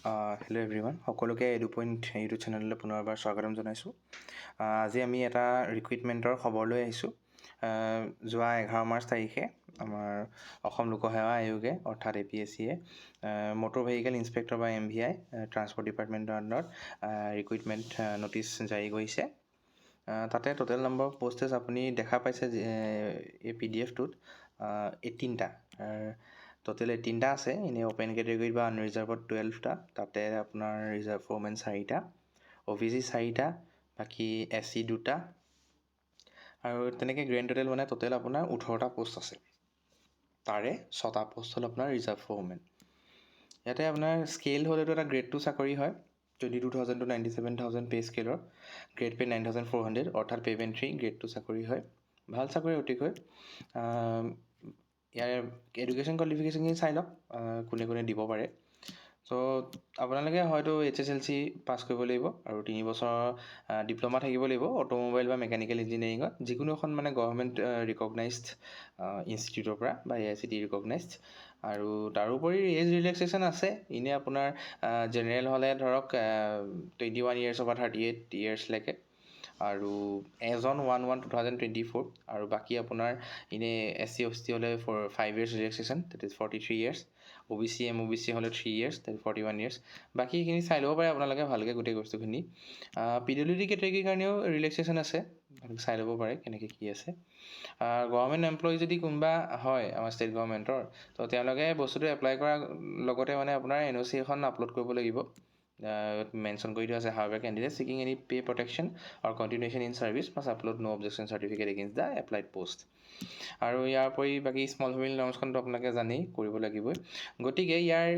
Hello' everyone, সকলোকে এডু point YouTube চেনেললৈ পুনৰবাৰ স্বাগতম জনাইছোঁ। আজি আমি এটা ৰিক্ৰুইটমেণ্টৰ খবৰ লৈ আহিছোঁ। যোৱা 11 মাৰ্চ তাৰিখে আমাৰ অসম লোকসেৱা আয়োগে অৰ্থাৎ APSCয়ে মটৰ ভেহিকেল ইনস্পেক্টৰ বা MVI ট্ৰান্সপৰ্ট ডিপাৰ্টমেণ্টৰ আণ্ডাৰত ৰিক্ৰুইটমেণ্ট নটিচ জাৰি কৰিছে। তাতে টোটেল নম্বৰ অফ পষ্টেজ আপুনি দেখা পাইছে যে এই PDF-টোত 18টা টোটেল 18টা আছে। এনেই অ'পেন কেটেগৰীত বা আনৰিজাৰ্ভত 12টা, তাতে আপোনাৰ ৰিজাৰ্ভ ফ'ৰমেন 4টা, OBC 4টা, বাকী SC 2টা, আৰু তেনেকৈ গ্ৰেণ্ড টোটেল মানে টোটেল আপোনাৰ 18টা পোষ্ট আছে। তাৰে 6টা পোষ্ট হ'ল আপোনাৰ ৰিজাৰ্ভ ফ'ৰমেন। ইয়াতে আপোনাৰ স্কেল হ'ল এইটো এটা গ্ৰেড 2 চাকৰি হয়। 22,000 to 97,000 পে' স্কেলৰ, গ্ৰেড পে' 9,400 অৰ্থাৎ পে'মেণ্ট 3 গ্ৰেড 2 চাকৰি হয়। ভাল চাকৰি অতিকৈ। ইয়াৰ এডুকেশ্যন কোৱালিফিকেশ্যনখিনি চাই লওক, কোনে কোনে দিব পাৰে। চ' আপোনালোকে হয়তো HSLC পাছ কৰিব লাগিব আৰু 3 বছৰ ডিপ্ল'মা থাকিব লাগিব অট'মোবাইল বা মেকানিকেল ইঞ্জিনিয়াৰিঙত, যিকোনো এখন মানে গভৰ্ণমেণ্ট ৰিকগনাইজড ইনষ্টিটিউটৰ পৰা বা AICTE ৰিকগনাইজড। আৰু তাৰোপৰি এজ ৰিলেক্সেশ্যন আছে। এনেই আপোনাৰ জেনেৰেল হ'লে ধৰক 21 ইয়াৰ্ছৰ পৰা 38 ইয়াৰ্ছলৈকে, আৰু এজন 1/1/2024, আৰু বাকী আপোনাৰ এনেই SC ST হ'লে 5 years relaxation, that is 43 years, OBC MOBC হ'লে 3 years, দেট 41 years। বাকী এইখিনি চাই ল'ব পাৰে আপোনালোকে ভালকৈ গোটেই বস্তুখিনি। PWD কেটেগৰীৰ কাৰণেও ৰিলেক্সেশ্যন আছে, ভালকৈ চাই ল'ব পাৰে কেনেকৈ কি আছে। গভৰ্ণমেণ্ট এমপ্লয়ী যদি কোনোবা হয় আমাৰ ষ্টেট গভৰ্ণমেণ্টৰ, তো তেওঁলোকে বস্তুটো এপ্লাই কৰাৰ লগতে মানে আপোনাৰ NOC এখন আপলোড কৰিব লাগিব। মেনশ্যন কৰি দিয়া আছে, however candidate seeking any pay protection or continuation in service must upload no objection certificate against the applied post. আৰু ইয়াৰ উপৰি বাকী স্মল ফেমিলি নৰ্মছখনটো আপোনালোকে জানেই, কৰিব লাগিবই। গতিকে ইয়াৰ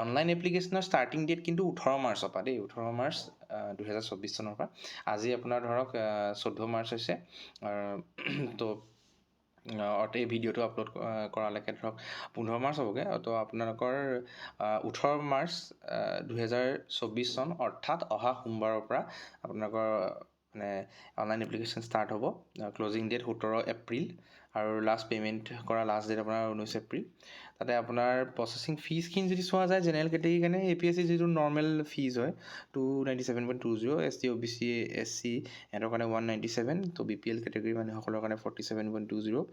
অনলাইন এপ্লিকেশ্যনৰ ষ্টাৰ্টিং ডেট কিন্তু 18 মাৰ্চৰ পৰা দেই, 18 মাৰ্চ 2024 চনৰ পৰা। আজি আপোনাৰ ধৰক 14 মাৰ্চ হৈছে, তো এই ভিডিঅ'টো আপলোড কৰালৈকে ধৰক 15 মাৰ্চ হ'বগৈ। তো আপোনালোকৰ 18 মাৰ্চ 2024 চন অৰ্থাৎ অহা সোমবাৰৰ পৰা আপোনালোকৰ মানে অনলাইন এপ্লিকেশ্যন ষ্টাৰ্ট হ'ব। ক্লজিং ডেট 17 এপ্ৰিল, আৰু লাষ্ট পে'মেণ্ট কৰা লাষ্ট ডেট আপোনাৰ 19 এপ্ৰিল। তাতে আপোনাৰ প্ৰচেছিং ফিজখিনি যদি চোৱা যায়, জেনেৰেল কেটেগৰীৰ কাৰণে APSC যিটো নৰ্মেল ফিজ হয় 297.20, ST OBC SC সিহঁতৰ কাৰণে 197, তো BPL কেটেগৰীৰ মানুহসকলৰ কাৰণে 47.20,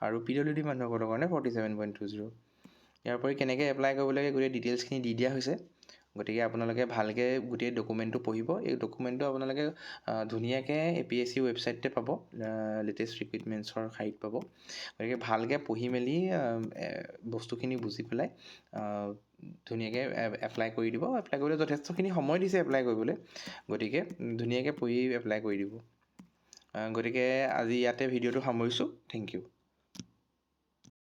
আৰু PWD মানুহসকলৰ কাৰণে 47.20। ইয়াৰ উপৰি কেনেকৈ এপ্লাই কৰিব লাগে গোটেই ডিটেইলছখিনি দি দিয়া হৈছে। গতিকে আপোনালোকে ভালকৈ গোটেই ডকুমেণ্টটো পঢ়িব। এই ডকুমেণ্টটো আপোনালোকে ধুনীয়াকৈ APSC ৱেবছাইটতে পাব, লেটেষ্ট ৰিক্ৰুইটমেণ্টছৰ সাইট পাব। গতিকে ভালকৈ পঢ়ি মেলি বস্তুখিনি বুজি পেলাই ধুনীয়াকৈ এপ্লাই কৰি দিব। এপ্লাই কৰিবলৈ যথেষ্টখিনি সময় দিছে এপ্লাই কৰিবলৈ, গতিকে ধুনীয়াকৈ পঢ়ি এপ্লাই কৰি দিব। গতিকে আজি ইয়াতে ভিডিঅ'টো সামৰিছোঁ। Thank U.